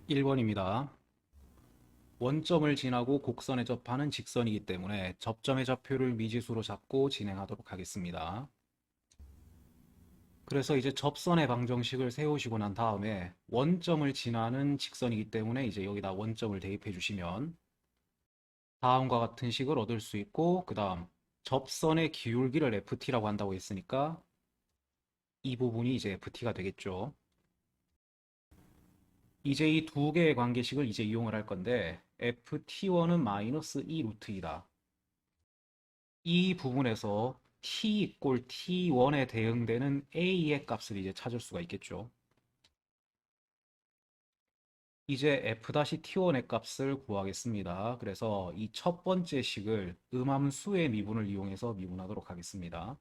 1번입니다. 원점을 지나고 곡선에 접하는 직선이기 때문에 접점의 좌표를 미지수로 잡고 진행하도록 하겠습니다. 그래서 이제 접선의 방정식을 세우시고 난 다음에 원점을 지나는 직선이기 때문에 이제 여기다 원점을 대입해 주시면 다음과 같은 식을 얻을 수 있고, 그 다음 접선의 기울기를 FT라고 한다고 했으니까 이 부분이 이제 FT가 되겠죠. 이제 이 두 개의 관계식을 이제 이용을 할 건데, FT1은 마이너스 2 루트이다. 이 부분에서 t 이꼴 t1에 대응되는 a의 값을 이제 찾을 수가 있겠죠. 이제 f-t1의 값을 구하겠습니다. 그래서 이 첫 번째 식을 음함수의 미분을 이용해서 미분하도록 하겠습니다.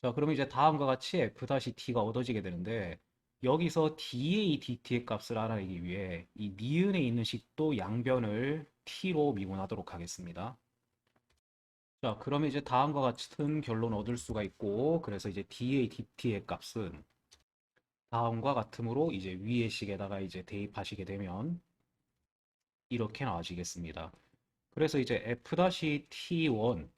자, 그러면 이제 다음과 같이 f-t가 얻어지게 되는데, 여기서 dA dt의 값을 알아내기 위해 이 니은에 있는 식도 양변을 t로 미분하도록 하겠습니다. 자, 그러면 이제 다음과 같은 결론 얻을 수가 있고, 그래서 이제 dA dt의 값은 다음과 같으므로 이제 위의 식에다가 이제 대입하시게 되면 이렇게 나와지겠습니다. 그래서 이제 f-t1,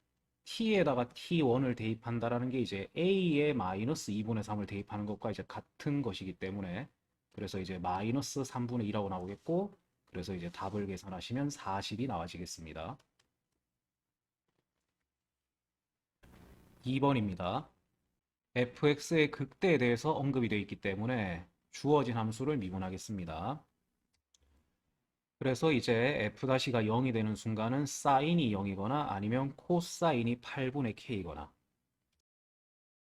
t에다가 t1을 대입한다라는 게 이제 a의 마이너스 2분의 3을 대입하는 것과 이제 같은 것이기 때문에, 그래서 이제 마이너스 3분의 2라고 나오겠고, 그래서 이제 답을 계산하시면 40이 나와지겠습니다. 2번입니다. fx의 극대에 대해서 언급이 되어 있기 때문에 주어진 함수를 미분하겠습니다. 그래서 이제 f'가 0이 되는 순간은 사인이 0이거나 아니면 코사인이 8분의 k이거나,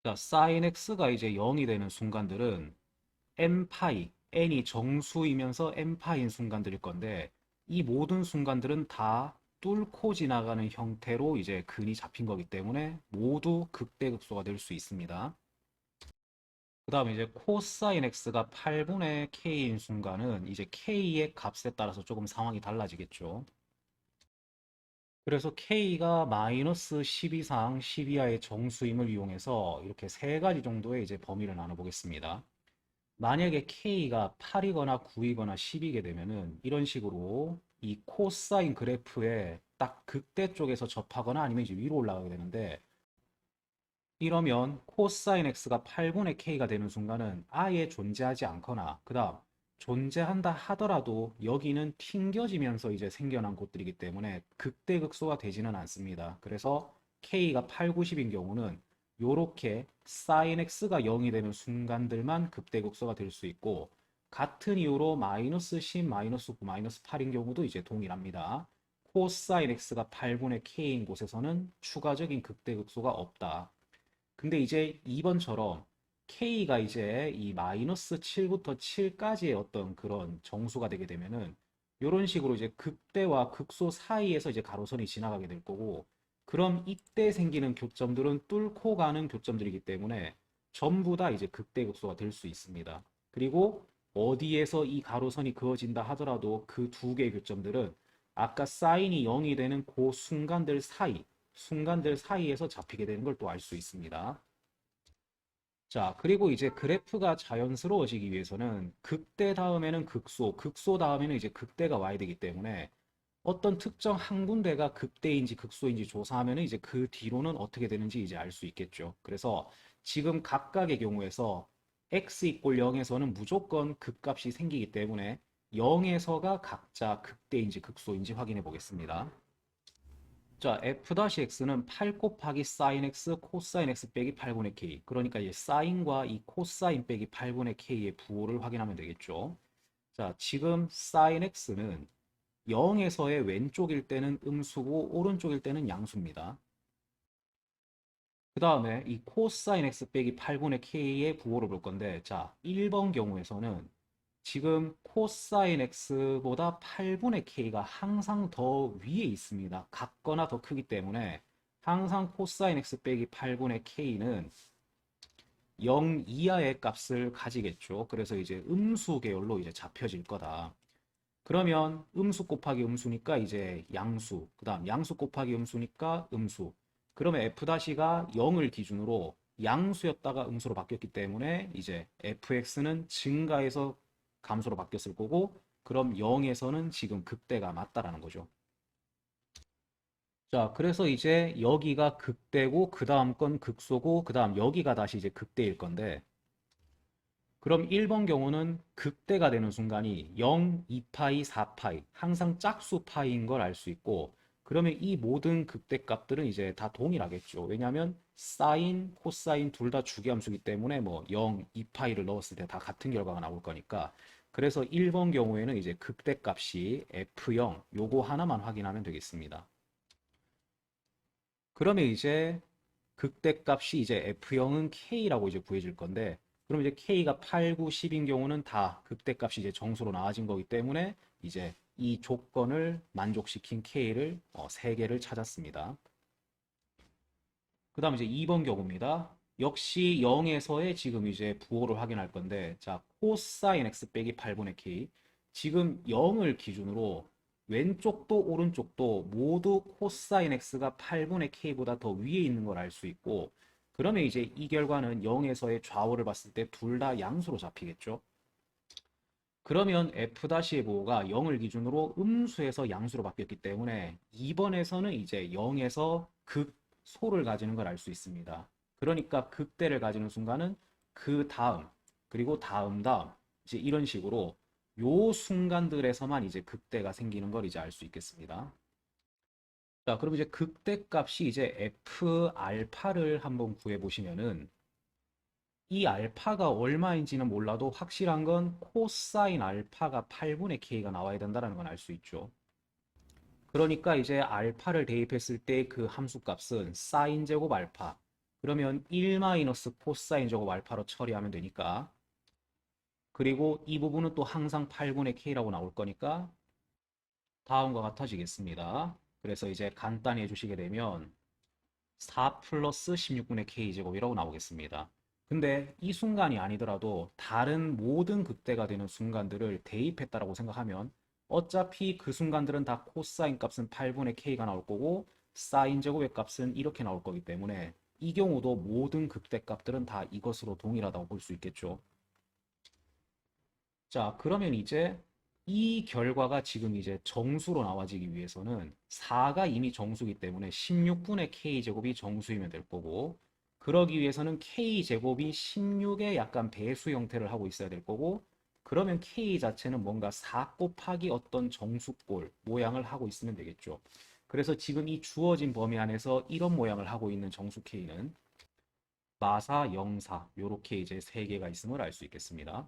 자, 사인 x가 이제 0이 되는 순간들은 n파이, n이 정수이면서 n파인 순간들일 건데, 이 모든 순간들은 다 뚫고 지나가는 형태로 이제 근이 잡힌 거기 때문에 모두 극대극소가 될 수 있습니다. 그 다음에 이제 코사인 x가 8분의 k인 순간은 이제 k의 값에 따라서 조금 상황이 달라지겠죠. 그래서 k가 마이너스 10 이상 10 이하의 정수임을 이용해서 이렇게 세 가지 정도의 이제 범위를 나눠보겠습니다. 만약에 k가 8이거나 9이거나 10이게 되면은 이런 식으로 이 코사인 그래프에 딱 극대 쪽에서 접하거나 아니면 이제 위로 올라가게 되는데, 이러면 코사인 x가 8분의 k가 되는 순간은 아예 존재하지 않거나, 그 다음 존재한다 하더라도 여기는 튕겨지면서 이제 생겨난 곳들이기 때문에 극대극소가 되지는 않습니다. 그래서 k가 8, 90인 경우는 요렇게 sin x가 0이 되는 순간들만 극대극소가 될 수 있고, 같은 이유로 마이너스 10, 마이너스 9, 마이너스 8인 경우도 이제 동일합니다. 코사인 x가 8분의 k인 곳에서는 추가적인 극대극소가 없다. 근데 이제 2번처럼 K가 이제 이 마이너스 7부터 7까지의 어떤 그런 정수가 되게 되면은 이런 식으로 이제 극대와 극소 사이에서 이제 가로선이 지나가게 될 거고, 그럼 이때 생기는 교점들은 뚫고 가는 교점들이기 때문에 전부 다 이제 극대극소가 될 수 있습니다. 그리고 어디에서 이 가로선이 그어진다 하더라도 그 두 개의 교점들은 아까 사인이 0이 되는 그 순간들 사이에서 잡히게 되는 걸 또 알 수 있습니다. 자, 그리고 이제 그래프가 자연스러워지기 위해서는 극대 다음에는 극소, 극소 다음에는 이제 극대가 와야 되기 때문에 어떤 특정 한 군데가 극대인지 극소인지 조사하면 이제 그 뒤로는 어떻게 되는지 이제 알 수 있겠죠. 그래서 지금 각각의 경우에서 x 이꼴 0에서는 무조건 극값이 생기기 때문에 0에서가 각자 극대인지 극소인지 확인해 보겠습니다. 자, f-x는 8 곱하기 sin x 코사인 x 빼기 8분의 k. 그러니까 이 사인과 이 코사인 빼기 8분의 k의 부호를 확인하면 되겠죠. 자, 지금 sin x는 0에서의 왼쪽일 때는 음수고 오른쪽일 때는 양수입니다. 그 다음에 이 코사인 x 빼기 8분의 k의 부호를 볼 건데, 자, 1번 경우에서는 지금 코사인 x보다 8분의 k가 항상 더 위에 있습니다. 같거나 더 크기 때문에 항상 코사인 x 빼기 8분의 k는 0 이하의 값을 가지겠죠. 그래서 이제 음수 계열로 이제 잡혀질 거다. 그러면 음수 곱하기 음수니까 이제 양수, 그 다음 양수 곱하기 음수니까 음수. 그러면 f'가 0을 기준으로 양수였다가 음수로 바뀌었기 때문에 이제 fx는 증가해서 감소로 바뀌었을 거고, 그럼 0에서는 지금 극대가 맞다라는 거죠. 자, 그래서 이제 여기가 극대고, 그 다음 건 극소고, 그 다음 여기가 다시 이제 극대일 건데, 그럼 1번 경우는 극대가 되는 순간이 0, 2파이, 4파이, 항상 짝수 파이인 걸 알 수 있고, 그러면 이 모든 극대 값들은 이제 다 동일하겠죠. 왜냐하면 사인, 코사인 둘 다 주기함수기 때문에 뭐 0, 2파이를 넣었을 때 다 같은 결과가 나올 거니까. 그래서 1번 경우에는 이제 극대 값이 F0, 요거 하나만 확인하면 되겠습니다. 그러면 이제 극대값이 이제 F0은 K라고 이제 구해질 건데, 그럼 이제 K가 8, 9, 10인 경우는 다 극대값이 이제 정수로 나와진 거기 때문에 이제 이 조건을 만족시킨 K를 3개를 찾았습니다. 그 다음 이제 2번 경우입니다. 역시 0에서의 지금 이제 부호를 확인할 건데, 자, 코사인 x 빼기 8분의 k. 지금 0을 기준으로 왼쪽도 오른쪽도 모두 코사인 x가 8분의 k보다 더 위에 있는 걸 알 수 있고, 그러면 이제 이 결과는 0에서의 좌우를 봤을 때 둘 다 양수로 잡히겠죠. 그러면 F'의 부호가 0을 기준으로 음수에서 양수로 바뀌었기 때문에 2번에서는 이제 0에서 극소를 가지는 걸 알 수 있습니다. 그러니까 극대를 가지는 순간은 그 다음, 그리고 다음 이제 이런 식으로 요 순간들에서만 이제 극대가 생기는 걸 이제 알 수 있겠습니다. 자, 그럼 이제 극대 값이 이제 F 알파를 한번 구해 보시면은 이 알파가 얼마인지는 몰라도 확실한 건 코사인 알파가 8분의 k가 나와야 된다는 건 알 수 있죠. 그러니까 이제 알파를 대입했을 때 그 함수 값은 사인 제곱 알파. 그러면 1 마이너스 코사인 제곱 알파로 처리하면 되니까. 그리고 이 부분은 또 항상 8분의 k라고 나올 거니까 다음과 같아지겠습니다. 그래서 이제 간단히 해주시게 되면 4 플러스 16분의 k제곱이라고 나오겠습니다. 근데 이 순간이 아니더라도 다른 모든 극대가 되는 순간들을 대입했다라고 생각하면 어차피 그 순간들은 다 코사인 값은 8분의 k가 나올 거고 사인 제곱의 값은 이렇게 나올 거기 때문에 이 경우도 모든 극대 값들은 다 이것으로 동일하다고 볼 수 있겠죠. 자, 그러면 이제 이 결과가 지금 이제 정수로 나와지기 위해서는 4가 이미 정수기 때문에 16분의 k제곱이 정수이면 될 거고, 그러기 위해서는 k제곱이 16의 약간 배수 형태를 하고 있어야 될 거고, 그러면 k 자체는 뭔가 4 곱하기 어떤 정수꼴 모양을 하고 있으면 되겠죠. 그래서 지금 이 주어진 범위 안에서 이런 모양을 하고 있는 정수 k는 마사, 영사 요렇게 이제 3개가 있음을 알 수 있겠습니다.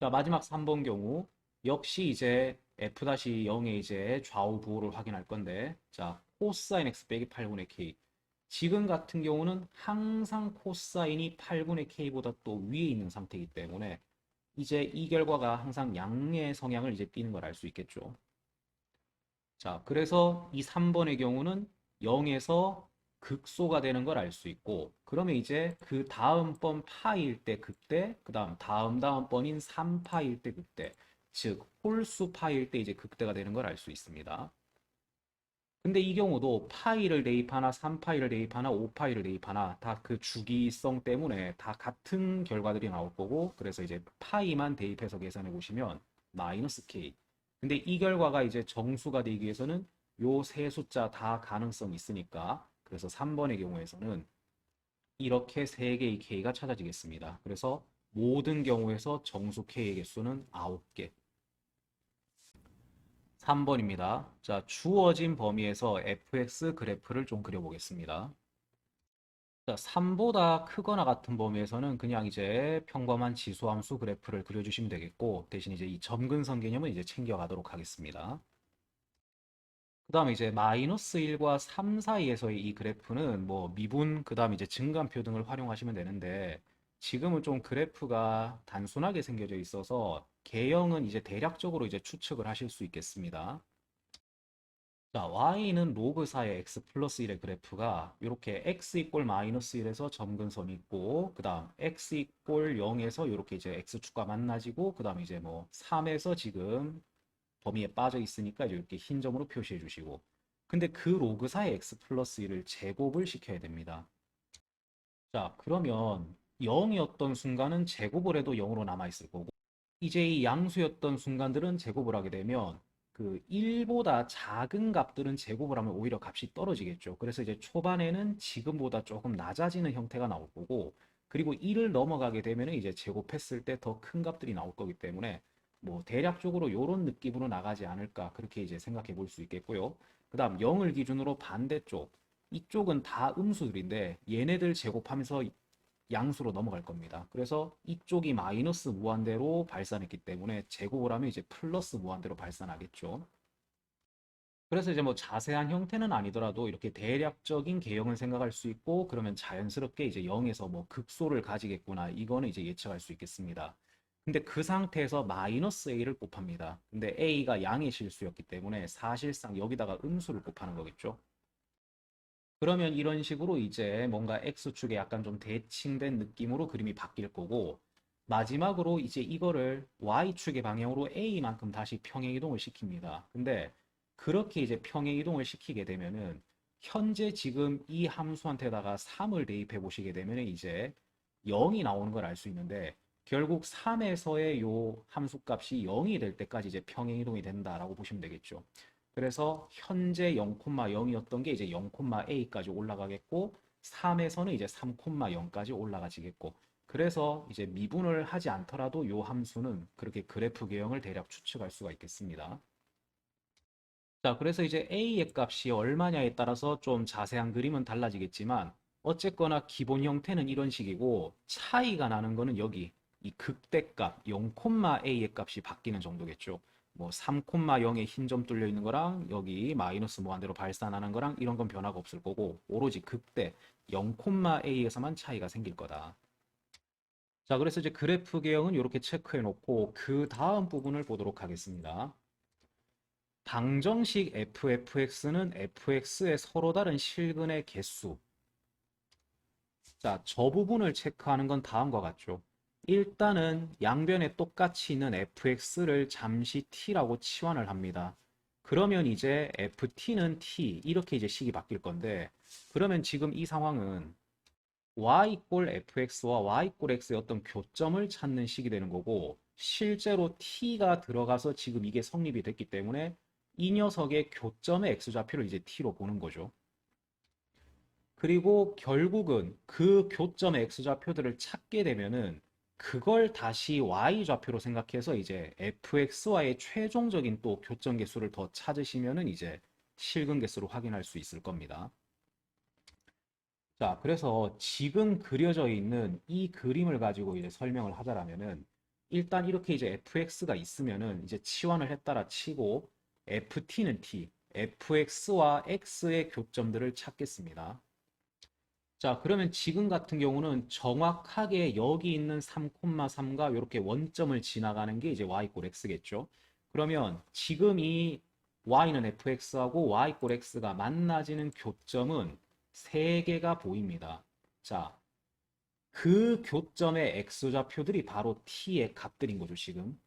자, 마지막 3번 경우 역시 이제 F-0의 이제 좌우 부호를 확인할 건데, 자, 코사인 x 빼기 8분의 k. 지금 같은 경우는 항상 코사인이 8분의 k보다 또 위에 있는 상태이기 때문에 이제 이 결과가 항상 양의 성향을 이제 띠는 걸 알 수 있겠죠. 자, 그래서 이 3번의 경우는 0에서 극소가 되는 걸 알 수 있고, 그러면 이제 그 다음 번 파일 때 극대, 그 다음 번인 3파일 때 극대, 즉 홀수 파일 때 이제 극대가 되는 걸 알 수 있습니다. 근데 이 경우도 파일을 대입하나 3파일을 대입하나 5파일을 대입하나 다 그 주기성 때문에 다 같은 결과들이 나올 거고, 그래서 이제 파이만 대입해서 계산해 보시면 마이너스 k. 근데 이 결과가 이제 정수가 되기 위해서는 요 세 숫자 다 가능성이 있으니까, 그래서 3번의 경우에서는 이렇게 세 개의 k가 찾아지겠습니다. 그래서 모든 경우에서 정수 k의 개수는 9개. 3번입니다. 자, 주어진 범위에서 fx 그래프를 좀 그려보겠습니다. 자, 3보다 크거나 같은 범위에서는 그냥 이제 평범한 지수함수 그래프를 그려주시면 되겠고, 대신 이제 이 점근선 개념은 이제 챙겨가도록 하겠습니다. 그 다음에 이제 마이너스 1과 3 사이에서의 이 그래프는 뭐 미분, 그 다음에 이제 증간표 등을 활용하시면 되는데, 지금은 좀 그래프가 단순하게 생겨져 있어서 개형은 이제 대략적으로 이제 추측을 하실 수 있겠습니다. 자, y는 로그 4의 x 플러스 1의 그래프가 이렇게 x 이꼴 마이너스 1에서 점근선이 있고, 그 다음 x 이꼴 0에서 이렇게 이제 x축과 만나지고, 그 다음 이제 뭐 3에서 지금 범위에 빠져 있으니까 이렇게 흰 점으로 표시해 주시고, 근데 그 로그 4의 x 플러스 1을 제곱을 시켜야 됩니다. 자, 그러면 0이었던 순간은 제곱을 해도 0으로 남아 있을 거고, 이제 이 양수였던 순간들은 제곱을 하게 되면 그 1보다 작은 값들은 제곱을 하면 오히려 값이 떨어지겠죠. 그래서 이제 초반에는 지금보다 조금 낮아지는 형태가 나올 거고, 그리고 1을 넘어가게 되면 이제 제곱했을 때 더 큰 값들이 나올 거기 때문에 뭐 대략적으로 이런 느낌으로 나가지 않을까 그렇게 이제 생각해 볼 수 있겠고요. 그다음 0을 기준으로 반대쪽, 이쪽은 다 음수들인데 얘네들 제곱하면서 양수로 넘어갈 겁니다. 그래서 이쪽이 마이너스 무한대로 발산했기 때문에 제곱을 하면 이제 플러스 무한대로 발산하겠죠. 그래서 이제 뭐 자세한 형태는 아니더라도 이렇게 대략적인 개형을 생각할 수 있고, 그러면 자연스럽게 이제 0에서 뭐 극소를 가지겠구나, 이거는 이제 예측할 수 있겠습니다. 근데 그 상태에서 마이너스 a를 곱합니다. 근데 a가 양의 실수였기 때문에 사실상 여기다가 음수를 곱하는 거겠죠. 그러면 이런 식으로 이제 뭔가 X축에 약간 좀 대칭된 느낌으로 그림이 바뀔 거고, 마지막으로 이제 이거를 Y축의 방향으로 A만큼 다시 평행이동을 시킵니다. 근데 그렇게 이제 평행이동을 시키게 되면은 현재 지금 이 함수한테다가 3을 대입해 보시게 되면 이제 0이 나오는 걸 알 수 있는데, 결국 3에서의 요 함수값이 0이 될 때까지 이제 평행이동이 된다라고 보시면 되겠죠. 그래서 현재 0,0이었던 게 이제 0,a까지 올라가겠고, 3에서는 이제 3,0까지 올라가지겠고, 그래서 이제 미분을 하지 않더라도 요 함수는 그렇게 그래프 개형을 대략 추측할 수가 있겠습니다. 자, 그래서 이제 a의 값이 얼마냐에 따라서 좀 자세한 그림은 달라지겠지만, 어쨌거나 기본 형태는 이런 식이고, 차이가 나는 거는 여기 이 극대값 0,a의 값이 바뀌는 정도겠죠. 뭐 3,0에 흰 점 뚫려 있는 거랑 여기 마이너스 무한대로 발산하는 거랑 이런 건 변화가 없을 거고, 오로지 극대 0,a에서만 차이가 생길 거다. 자, 그래서 이제 그래프 개형은 이렇게 체크해 놓고 그 다음 부분을 보도록 하겠습니다. 방정식 fx는 fx의 서로 다른 실근의 개수. 자, 저 부분을 체크하는 건 다음과 같죠. 일단은 양변에 똑같이 있는 fx를 잠시 t라고 치환을 합니다. 그러면 이제 ft는 t 이렇게 이제 식이 바뀔 건데, 그러면 지금 이 상황은 y 이꼴 fx와 y 이꼴 x의 어떤 교점을 찾는 식이 되는 거고, 실제로 t가 들어가서 지금 이게 성립이 됐기 때문에 이 녀석의 교점의 x좌표를 이제 t로 보는 거죠. 그리고 결국은 그 교점의 x좌표들을 찾게 되면은 그걸 다시 y좌표로 생각해서 이제 fx와의 최종적인 또 교점 개수를 더 찾으시면은 이제 실근 개수를 확인할 수 있을 겁니다. 자, 그래서 지금 그려져 있는 이 그림을 가지고 이제 설명을 하자라면은, 일단 이렇게 이제 fx가 있으면은 이제 치환을 했다라 치고 ft는 t, fx와 x의 교점들을 찾겠습니다. 자, 그러면 지금 같은 경우는 정확하게 여기 있는 3,3과 이렇게 원점을 지나가는 게 이제 y 꼴 x겠죠. 그러면 지금 이 y는 fx하고 y 꼴 x가 만나지는 교점은 세 개가 보입니다. 자, 그 교점의 x좌표들이 바로 t의 값들인 거죠, 지금.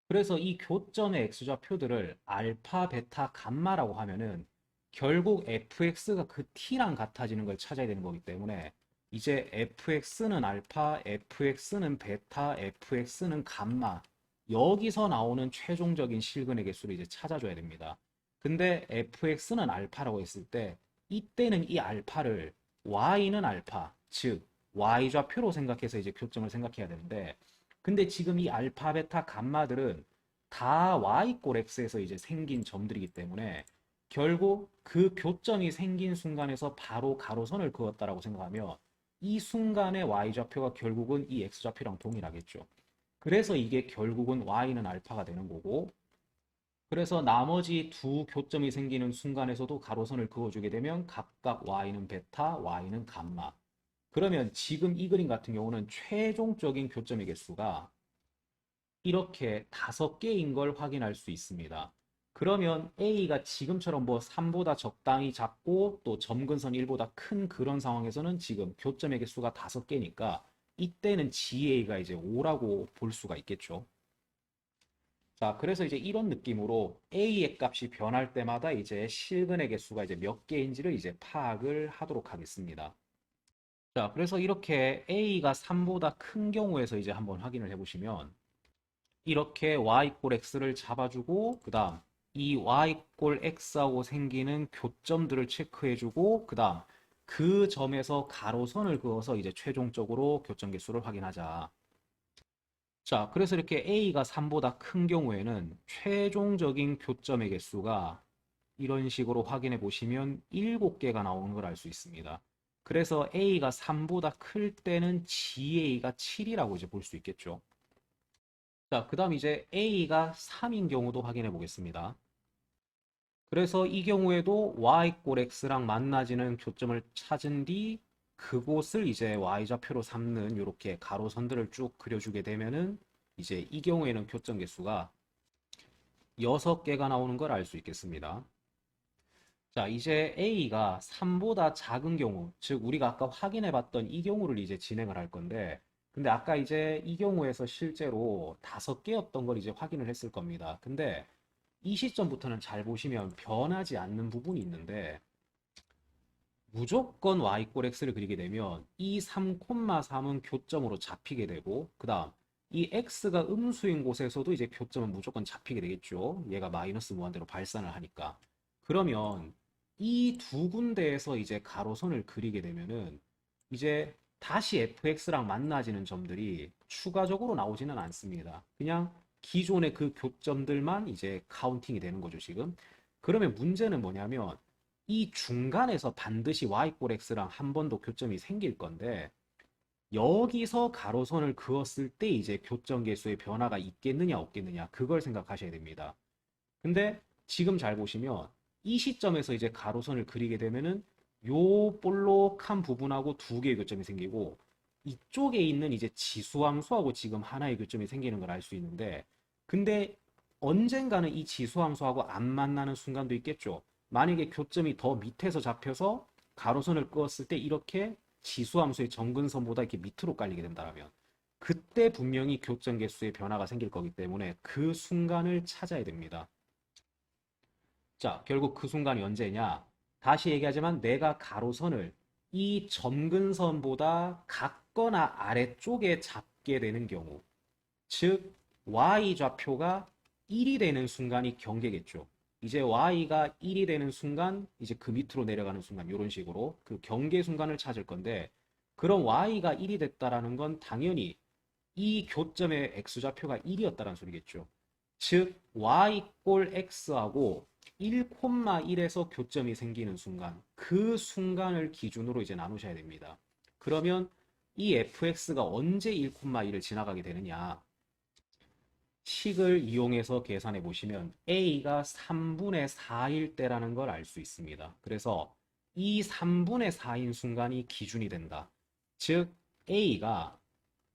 그래서 이 교점의 x좌표들을 알파, 베타, 감마라고 하면은 결국 fx가 그 t랑 같아지는 걸 찾아야 되는 거기 때문에 이제 fx는 알파, fx는 베타, fx는 감마, 여기서 나오는 최종적인 실근의 개수를 이제 찾아줘야 됩니다. 근데 fx는 알파라고 했을 때 이때는 이 알파를 y는 알파, 즉 y좌표로 생각해서 이제 교점을 생각해야 되는데, 근데 지금 이 알파, 베타, 감마들은 다 y꼴 x에서 이제 생긴 점들이기 때문에 결국 그 교점이 생긴 순간에서 바로 가로선을 그었다라고 생각하면 이 순간의 y좌표가 결국은 이 x좌표랑 동일하겠죠. 그래서 이게 결국은 y는 알파가 되는 거고, 그래서 나머지 두 교점이 생기는 순간에서도 가로선을 그어주게 되면 각각 y는 베타, y는 감마. 그러면 지금 이 그림 같은 경우는 최종적인 교점의 개수가 이렇게 5개인 걸 확인할 수 있습니다. 그러면 A가 지금처럼 뭐 3보다 적당히 작고 또 점근선 1보다 큰 그런 상황에서는 지금 교점의 개수가 5개니까 이때는 GA가 이제 5라고 볼 수가 있겠죠. 자, 그래서 이제 이런 느낌으로 A의 값이 변할 때마다 이제 실근의 개수가 이제 몇 개인지를 이제 파악을 하도록 하겠습니다. 자, 그래서 이렇게 A가 3보다 큰 경우에서 이제 한번 확인을 해보시면, 이렇게 y꼴 x를 잡아주고 그 다음 이 y꼴 x하고 생기는 교점들을 체크해주고 그 다음 그 점에서 가로선을 그어서 이제 최종적으로 교점 개수를 확인하자. 자, 그래서 이렇게 a가 3보다 큰 경우에는 최종적인 교점의 개수가 이런 식으로 확인해 보시면 7개가 나오는 걸 알 수 있습니다. 그래서 a가 3보다 클 때는 GA가 7이라고 이제 볼 수 있겠죠. 자, 그 다음 이제 a가 3인 경우도 확인해 보겠습니다. 그래서 이 경우에도 y꼴 x랑 만나지는 교점을 찾은 뒤 그곳을 이제 y좌표로 삼는 이렇게 가로선들을 쭉 그려주게 되면은 이제 이 경우에는 교점 개수가 6개가 나오는 걸 알 수 있겠습니다. 자, 이제 a가 3보다 작은 경우, 즉 우리가 아까 확인해 봤던 이 경우를 이제 진행을 할 건데, 근데 아까 이제 이 경우에서 실제로 5개였던 걸 이제 확인을 했을 겁니다. 근데 이 시점부터는 잘 보시면 변하지 않는 부분이 있는데, 무조건 y꼴 x를 그리게 되면 이 3,3은 교점으로 잡히게 되고, 그 다음 이 x가 음수인 곳에서도 이제 교점은 무조건 잡히게 되겠죠. 얘가 마이너스 무한대로 발산을 하니까. 그러면 이 두 군데에서 이제 가로선을 그리게 되면은 이제 다시 fx랑 만나지는 점들이 추가적으로 나오지는 않습니다. 그냥 기존의 그 교점들만 이제 카운팅이 되는 거죠, 지금. 그러면 문제는 뭐냐면 이 중간에서 반드시 y꼴 x랑 한 번 더 교점이 생길 건데 여기서 가로선을 그었을 때 이제 교점 계수의 변화가 있겠느냐 없겠느냐 그걸 생각하셔야 됩니다. 근데 지금 잘 보시면 이 시점에서 이제 가로선을 그리게 되면은 요 볼록한 부분하고 2개의 교점이 생기고 이쪽에 있는 이제 지수함수하고 지금 하나의 교점이 생기는 걸 알 수 있는데 근데 언젠가는 이 지수함수하고 안 만나는 순간도 있겠죠. 만약에 교점이 더 밑에서 잡혀서 가로선을 그었을 때 이렇게 지수함수의 정근선보다 이렇게 밑으로 깔리게 된다면 그때 분명히 교점 개수의 변화가 생길 거기 때문에 그 순간을 찾아야 됩니다. 자, 결국 그 순간이 언제냐? 다시 얘기하지만 내가 가로선을 이 점근선보다 같거나 아래쪽에 잡게 되는 경우, 즉 y좌표가 1이 되는 순간이 경계겠죠. 이제 y가 1이 되는 순간, 이제 그 밑으로 내려가는 순간, 이런 식으로 그 경계 순간을 찾을 건데, 그럼 y가 1이 됐다라는 건 당연히 이 교점의 x좌표가 1이었다는 소리겠죠. 즉 y꼴 x하고 1,1에서 교점이 생기는 순간 그 순간을 기준으로 이제 나누셔야 됩니다. 그러면 이 fx가 언제 1,1을 지나가게 되느냐 식을 이용해서 계산해 보시면 a가 3분의 4일 때라는 걸 알 수 있습니다. 그래서 이 3분의 4인 순간이 기준이 된다. 즉 a가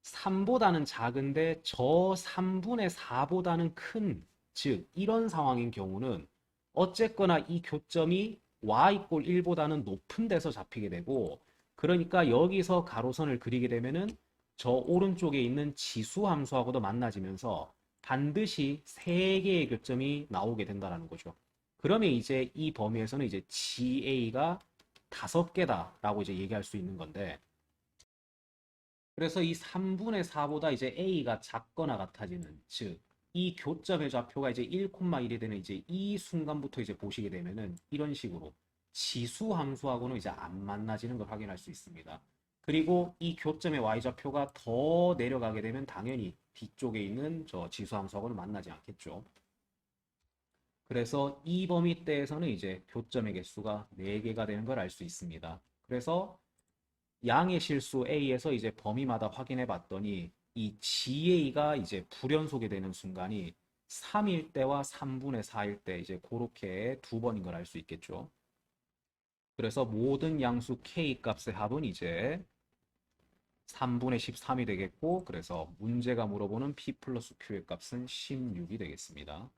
3보다는 작은데 저 3분의 4보다는 큰, 즉 이런 상황인 경우는 어쨌거나 이 교점이 y 꼴 1보다는 높은 데서 잡히게 되고 그러니까 여기서 가로선을 그리게 되면은 저 오른쪽에 있는 지수 함수하고도 만나지면서 반드시 3개의 교점이 나오게 된다는 거죠. 그러면 이제 이 범위에서는 이제 GA가 5개다라고 이제 얘기할 수 있는 건데 그래서 이 3분의 4보다 이제 a가 작거나 같아지는 즉 이 교점의 좌표가 이제 1,1이 되는 이제 이 순간부터 이제 보시게 되면은 이런 식으로 지수 함수하고는 이제 안 만나지는 걸 확인할 수 있습니다. 그리고 이 교점의 y좌표가 더 내려가게 되면 당연히 뒤쪽에 있는 저 지수 함수하고는 만나지 않겠죠. 그래서 이 범위대에서는 이제 교점의 개수가 4개가 되는 걸 알 수 있습니다. 그래서 양의 실수 A에서 이제 범위마다 확인해 봤더니 이 GA가 이제 불연속이 되는 순간이 3일 때와 3분의 4일 때 이제 그렇게 2번인 걸 알 수 있겠죠. 그래서 모든 양수 K 값의 합은 이제 3분의 13이 되겠고 그래서 문제가 물어보는 P 플러스 Q의 값은 16이 되겠습니다.